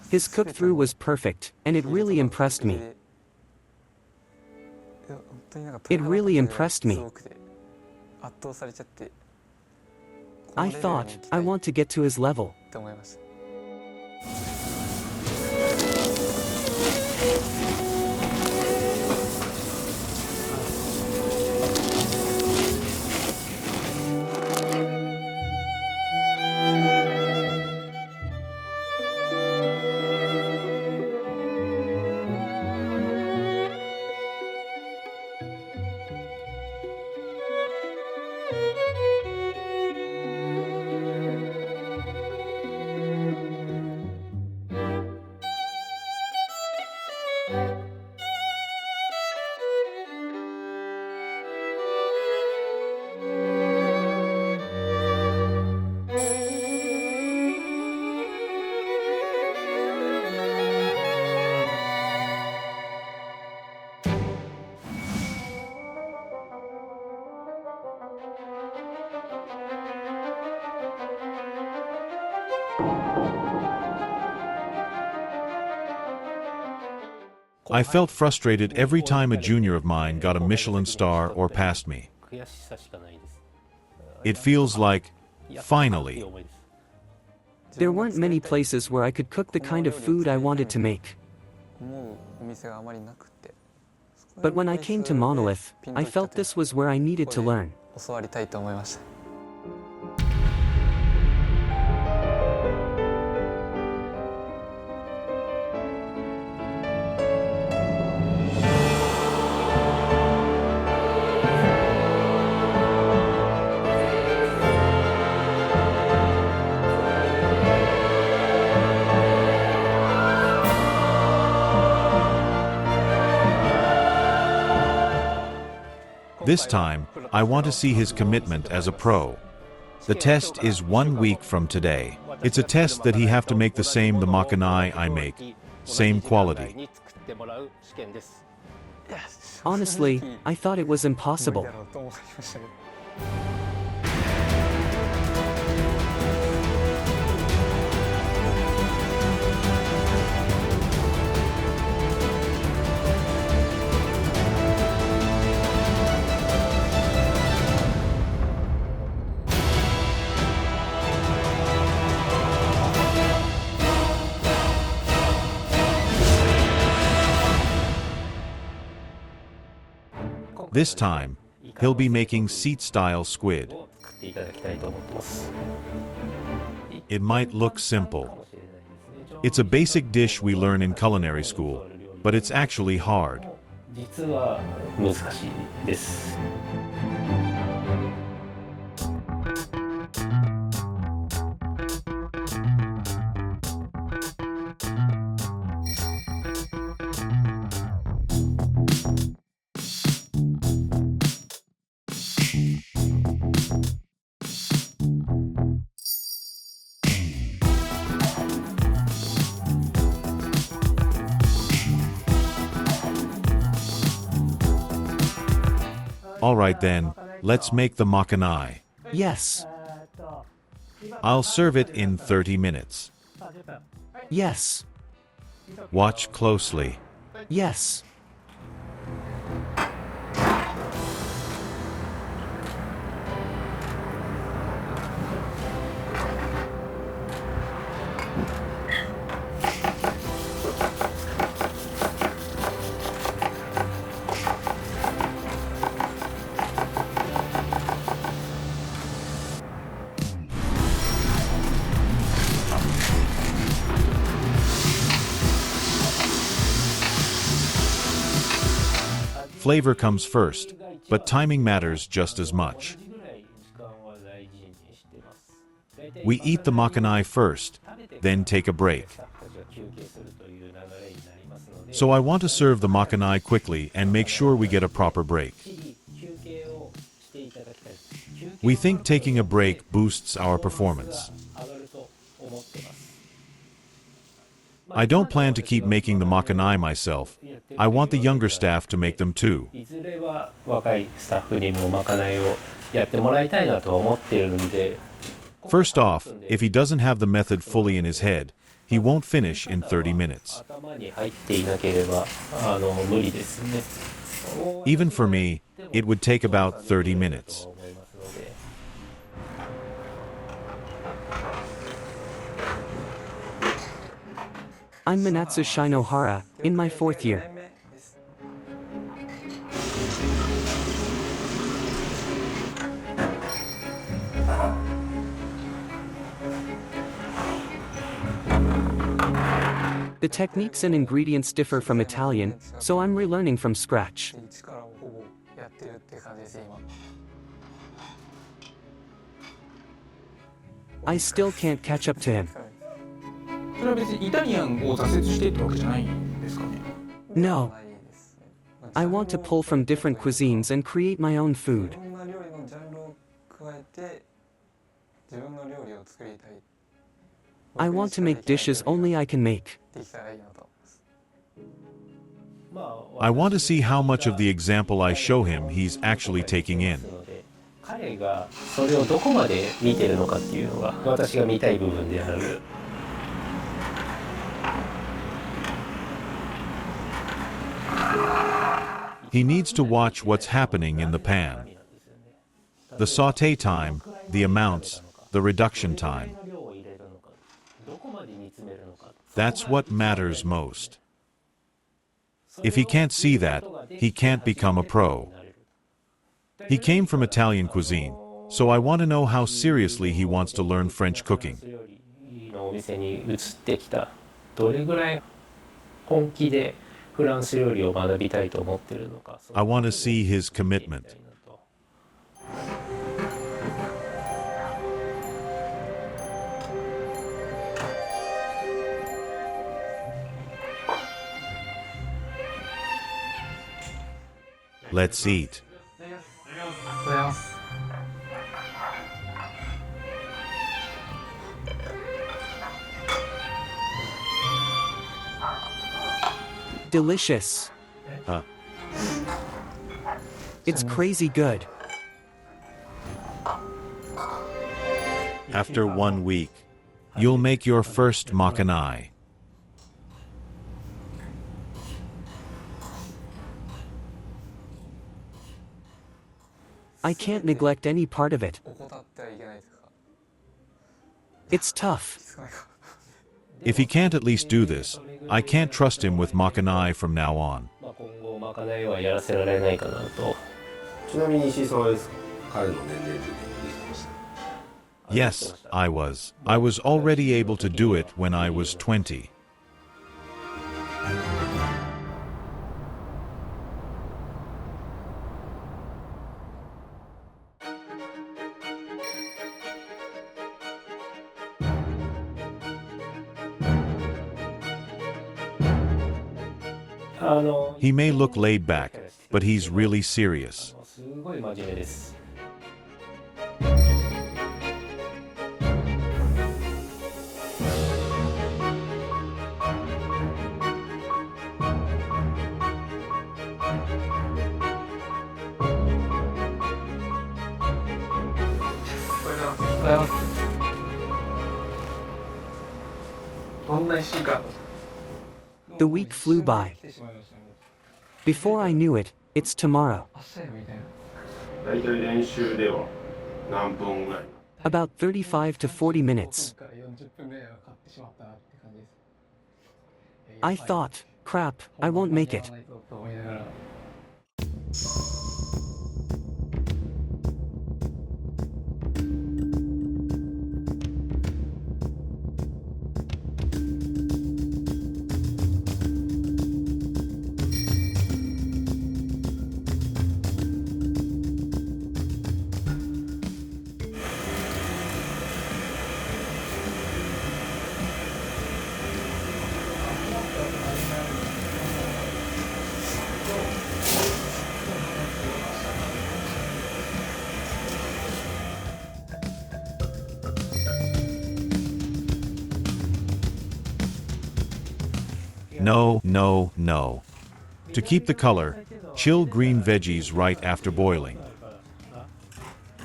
His cook-through was perfect, and it really impressed me. It really impressed me. I thought, I want to get to his level. I felt frustrated every time a junior of mine got a Michelin star or passed me. It feels like, finally. There weren't many places where I could cook the kind of food I wanted to make. But when I came to Monolith, I felt this was where I needed to learn. This time, I want to see his commitment as a pro. The test is 1 week from today. It's a test that he have to make the same the Makanai I make, same quality. Honestly, I thought it was impossible. This time, he'll be making seat-style squid. It might look simple. It's a basic dish we learn in culinary school, but it's actually hard. Alright then, let's make the makanai. Yes. I'll serve it in 30 minutes. Yes. Watch closely. Yes. Flavor comes first, but timing matters just as much. We eat the makanai first, then take a break. So I want to serve the makanai quickly and make sure we get a proper break. We think taking a break boosts our performance. I don't plan to keep making the makanai myself. I want the younger staff to make them too. First off, if he doesn't have the method fully in his head, He won't finish in 30 minutes. 頭に入っていなければ無理ですね。 Even for me, it would take about 30 minutes. I'm Manatsu Shinohara, in my 4th year. The techniques and ingredients differ from Italian, so I'm relearning from scratch. I still can't catch up to him. それは別にイタリアンを挫折してってわけじゃないんですかね。 No. I want to pull from different cuisines and create my own food. I want to make dishes only I can make. I want to see how much of the example I show him he's actually taking in. 彼がそれをどこまで見てるのかっていうのが私が見たい部分である。 He needs to watch what's happening in the pan. The sauté time, the amounts, the reduction time. That's what matters most. If he can't see that, he can't become a pro. He came from Italian cuisine, so I want to know how seriously he wants to learn French cooking. お店に移ってきた。どれぐらい本気でフランス料理を学びたいと思っているのか。 I want to see his commitment. Let's eat. ありがとうございます。 Delicious. It's crazy good. After 1 week, you'll make your first makanai. I can't neglect any part of it. It's tough. If he can't at least do this, I can't trust him with makanai from now on. 今後まかないはやらせられないかなと。ちなみに石井さんはですか、彼の年齢というのはできてました。 Yes, I was. I was already able to do it when I was 20. He may look laid back, but he's really serious. すごい真面目です。 どんな1週間 The week flew by. Before I knew it, it's tomorrow. 大体練習では何分ぐらい？ About 35 to 40 minutes. I thought, crap, I won't make it. No, no, no. To keep the color, chill green veggies right after boiling.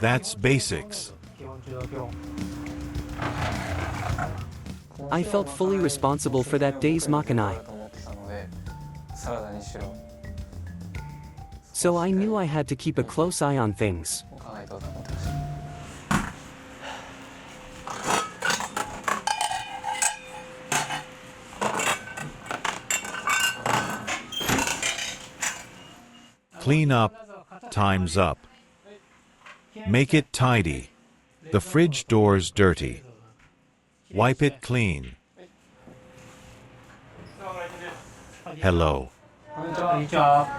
That's basics. I felt fully responsible for that day's makanai, と思ってたので、サラダにしろ so I knew I had to keep a close eye on things. 置かないとと思ってました。Clean up, time's up. Make it tidy. The fridge door's dirty. Wipe it clean. Hello. こんにちは。こんにちは。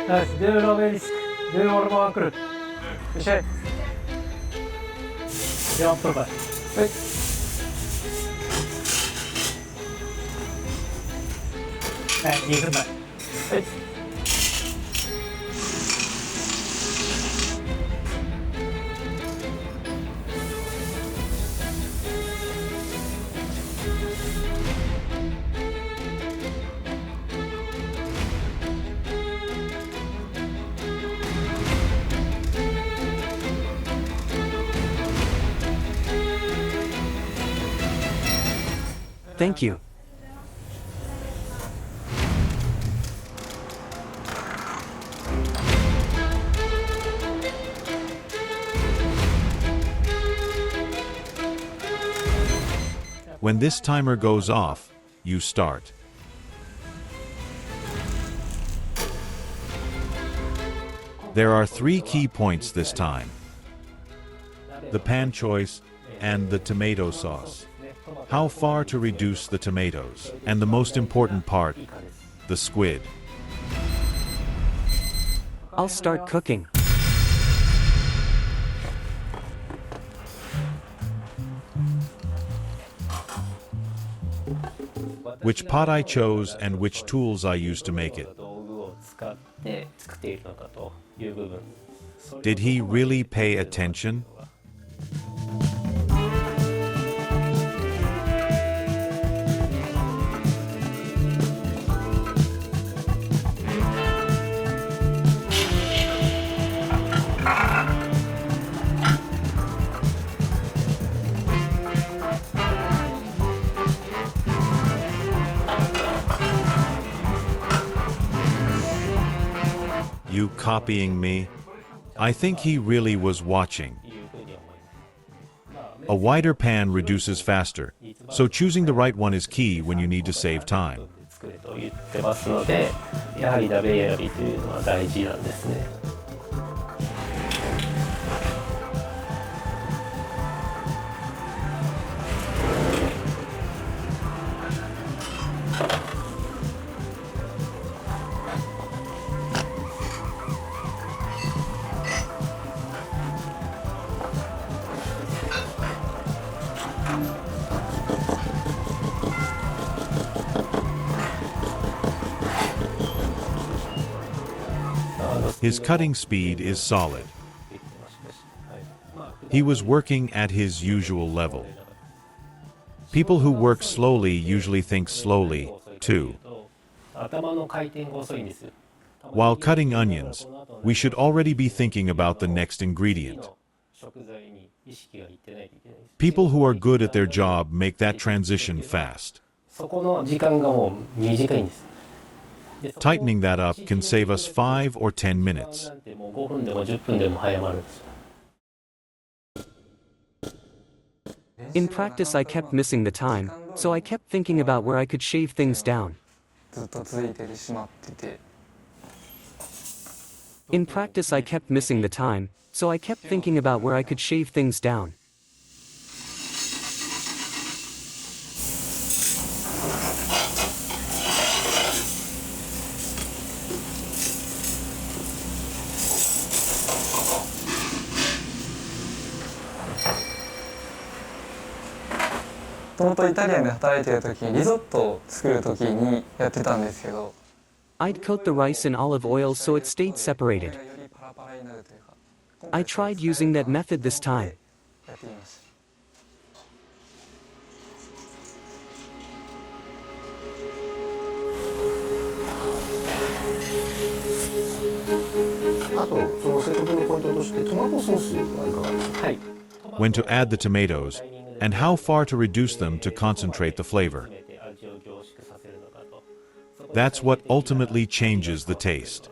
ナイス、デューロベリスク、デューオルマンクル。よっしゃい。では、プロパイ。はい。はい、2分前。はい。Thank you. When this timer goes off, you start. There are 3 key points this time: the pan choice and the tomato sauce. How far to reduce the tomatoes, and the most important part, the squid. I'll start cooking. Which pot I chose and which tools I used to make it. Did he really pay attention? You copying me? I think he really was watching. A wider pan reduces faster, so choosing the right one is key when you need to save time. 言ってますので、やはり鍋選びというのは大事なんですね。His cutting speed is solid. He was working at his usual level. People who work slowly usually think slowly, too. While cutting onions, we should already be thinking about the next ingredient. People who are good at their job make that transition fast. Tightening that up can save us 5 or 10 minutes. In practice, I kept missing the time, so I kept thinking about where I could shave things down. In practice, I kept missing the time, so I kept thinking about where I could shave things down. I'd coat the rice in olive oil so it stayed separated. I tried using that method this time. あとそのセット分のポイントとしてトマトソースはいかがですか？はい。 When to add the tomatoes, and how far to reduce them to concentrate the flavor. That's what ultimately changes the taste.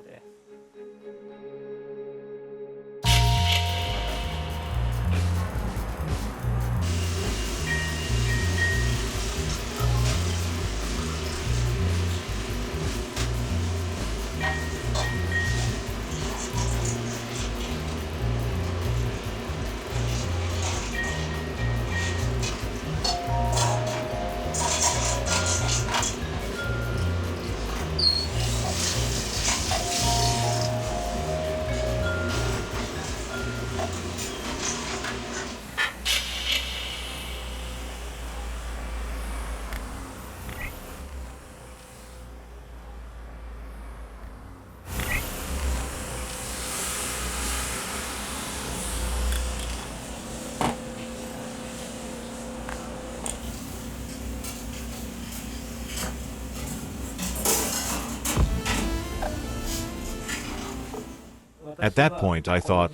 At that point, I thought,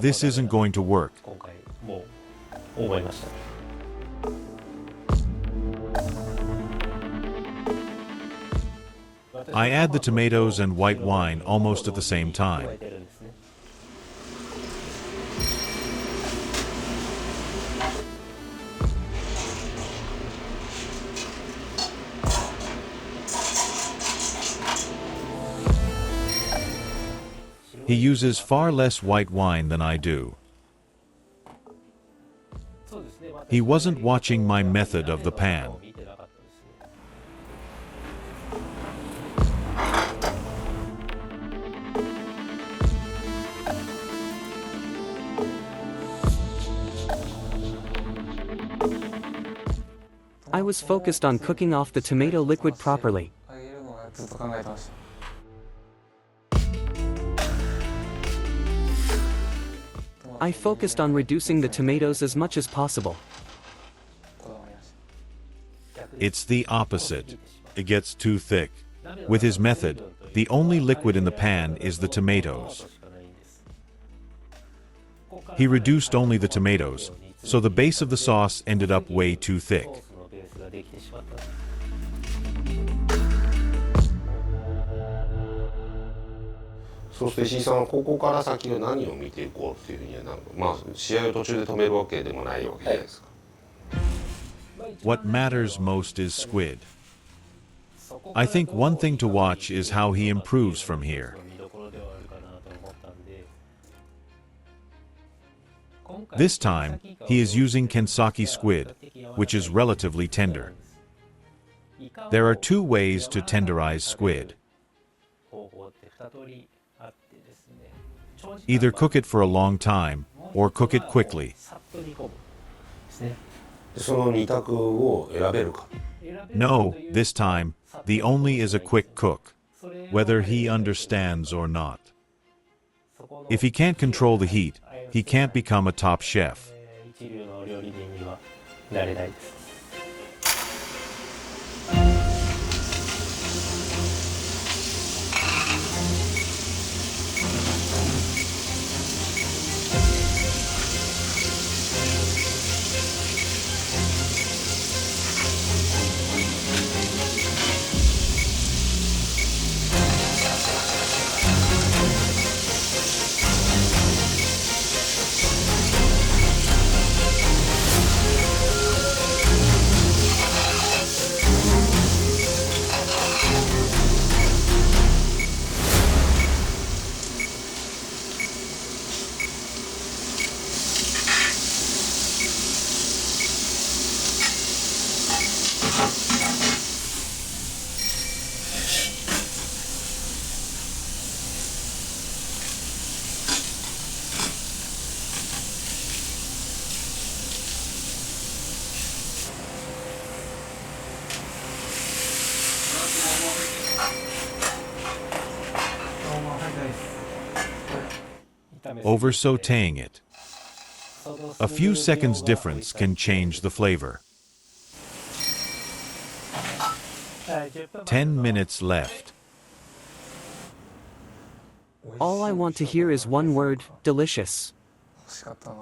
this isn't going to work. 今回もう思いました。I add the tomatoes and white wine almost at the same time. He uses far less white wine than I do. He wasn't watching my method of the pan. I was focused on cooking off the tomato liquid properly. あげるのがずっと考えてました。I focused on reducing the tomatoes as much as possible. こだわりました。 It's the opposite. It gets too thick. With his method, the only liquid in the pan is the tomatoes. He reduced only the tomatoes, so the base of the sauce ended up way too thick. そして石井さんはここから先は何を見ていこうっていうふうにはなるの？まあ試合を途中で止めるわけでもないわけじゃないですか。What matters most is squid. I think one thing to watch is how he improves from here. This time, he is using Kensaki squid, which is relatively tender. There are two ways to tenderize squid. Either cook it for a long time, or cook it quickly. その二択を選べるか。 No, this time, the only is a quick cook, whether he understands or not. If he can't control the heat, he can't become a top chef. 一流の料理人にはなれないです。 Over sautéing it. A few seconds difference can change the flavor. 10 10 minutes left. All I want to hear is one word, delicious. 欲しかったな。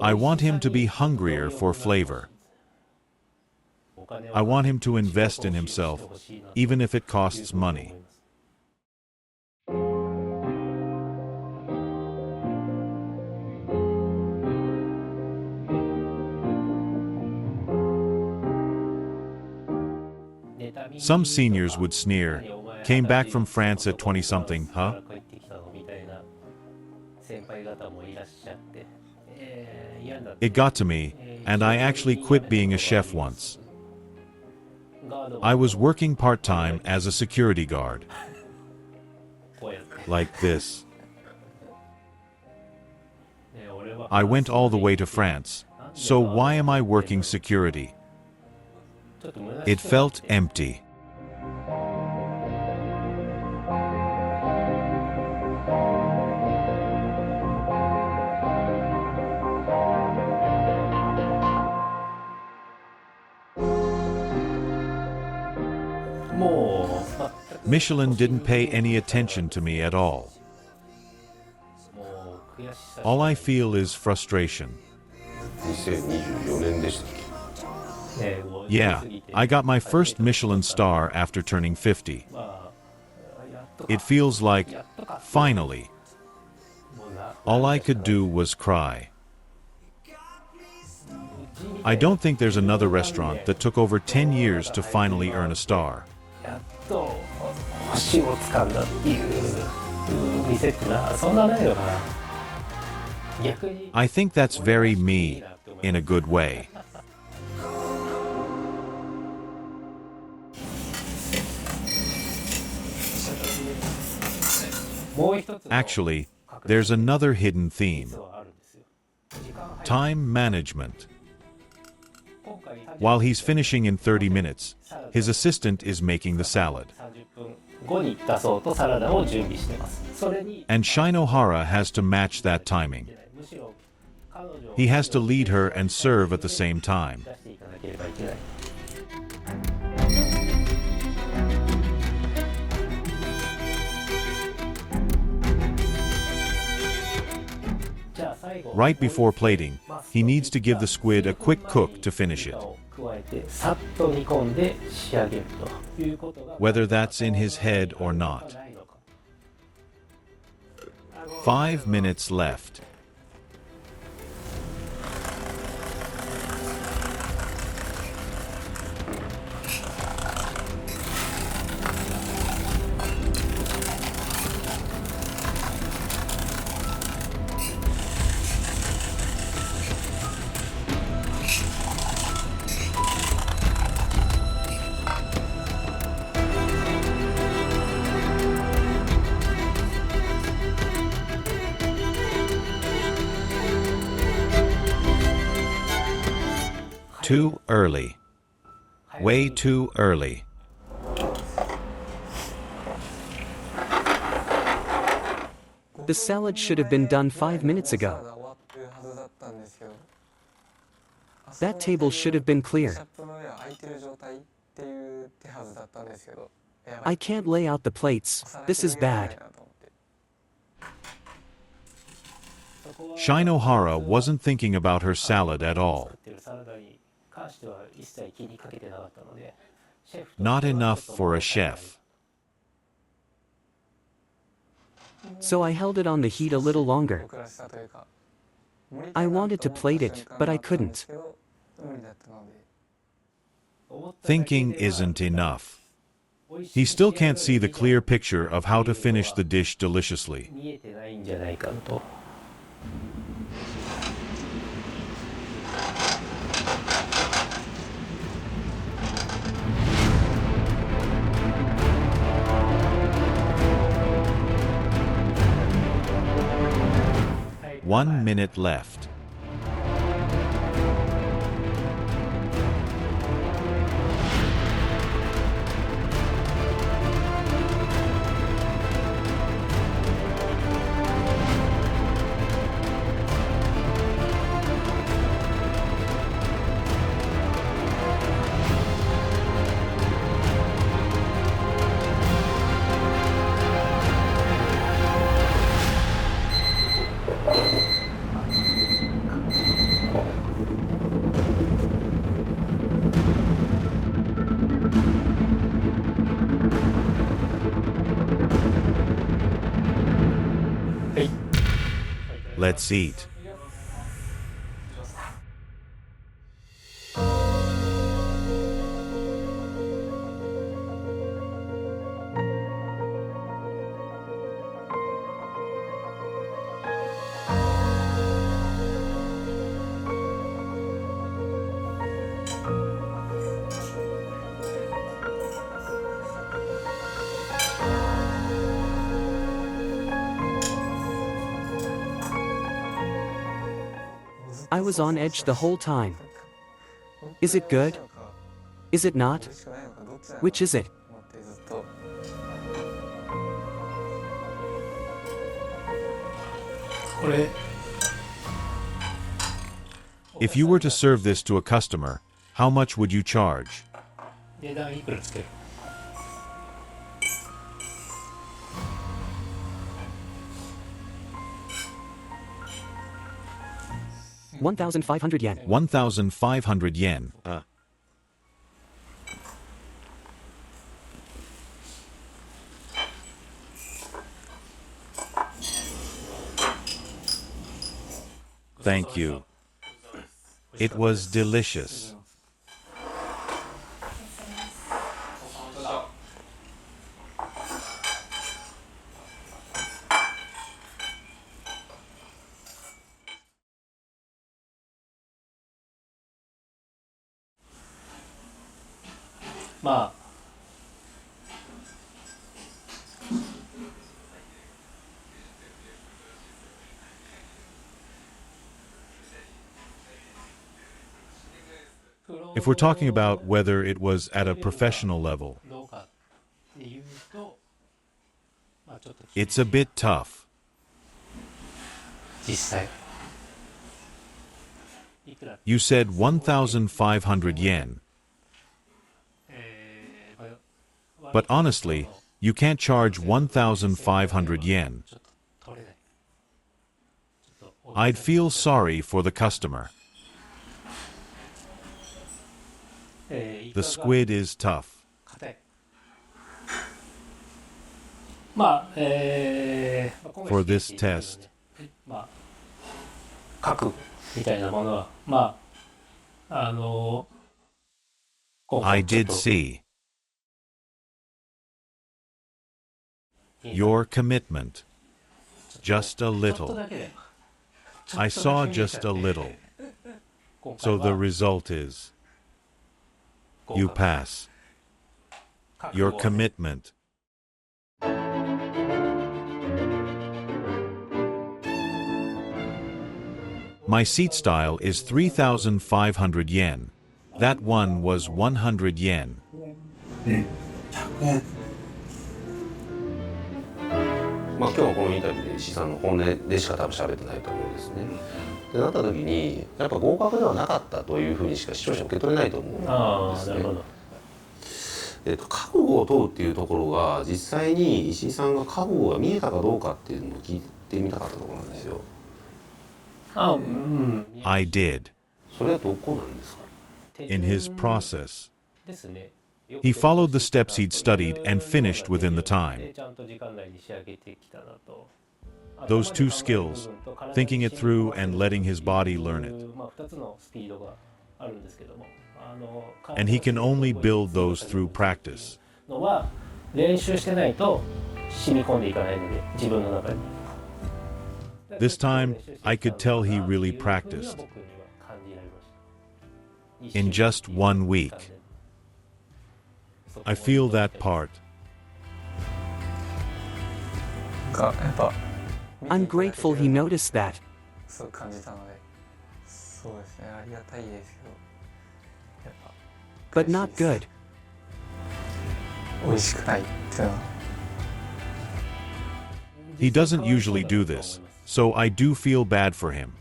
I want him to be hungrier for flavor. I want him to invest in himself, even if it costs money. Some seniors would sneer, "Came back from France at 20-something, huh?" It got to me, and I actually quit being a chef once. I was working part-time as a security guard. Like this. I went all the way to France, so why am I working security? It felt empty. Michelin didn't pay any attention to me at all. All I feel is frustration. 2024年でしたっけ？ Yeah, I got my first Michelin star after turning 50. It feels like, finally. All I could do was cry. I don't think there's another restaurant that took over 10 years to finally earn a star. やっと星を掴んだっていう店ってそんなないよな。逆に I think that's very me, in a good way. Actually, there's another hidden theme. Time management. While he's finishing in 30 minutes, his assistant is making the salad. And Shinohara has to match that timing. He has to lead her and serve at the same time. Right before plating, he needs to give the squid a quick cook to finish it. Whether that's in his head or not. 5 minutes left. Too early. Way too early. The salad should have been done 5 minutes ago. That table should have been clear. I can't lay out the plates. This is bad. Shinohara wasn't thinking about her salad at all. Not enough for a chef. So I held it on the heat a little longer. I wanted to plate it, but I couldn't. Thinking isn't enough. He still can't see the clear picture of how to finish the dish deliciously. One minute left. Let's eat. I was on edge the whole time. Is it good? Is it not? Which is it? If you were to serve this to a customer, how much would you charge? 値段いくらつける？ 1,500 yen. 1,500 yen. Thank you. It was delicious. If we're talking about whether it was at a professional level, it's a bit tough. You said 1,500 yen. But honestly, you can't charge 1,500 yen. I'd feel sorry for the customer. The squid is tough. For this test, I did see your commitment. Just a little. I saw just a little. So the result is you pass. Your commitment. My seat style is 3,500 yen. That one was 100 yen. まあ今日はこのインタビューで石井さんの本音でしか多分喋ってないと思うんですね。ってなった時にやっぱ合格ではなかったというふうにしか視聴者受け取れないと思うんですね。なるほど。覚悟を問うっていうところが実際に石井さんが覚悟が見えたかどうかっていうのを聞いてみたかったところなんですよ。I did. それはどこなんですか？ In his process. He followed the steps he'd studied and finished within the time. Those two skills, thinking it through and letting his body learn it. And he can only build those through practice. This time, I could tell he really practiced. In just 1 week. I feel that part. I'm grateful he noticed that. But not good. He doesn't usually do this, so I do feel bad for him.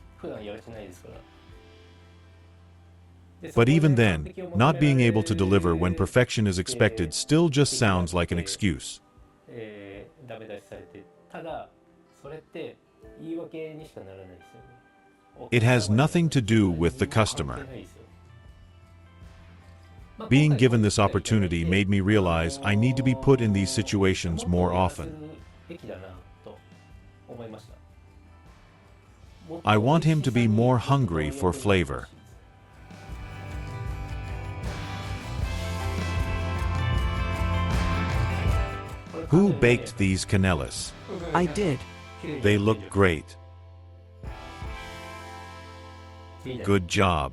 But even then, not being able to deliver when perfection is expected still just sounds like an excuse. It has nothing to do with the customer. Being given this opportunity made me realize I need to be put in these situations more often. I want him to be more hungry for flavor. Who baked these canellas? I did. They look great. Good job.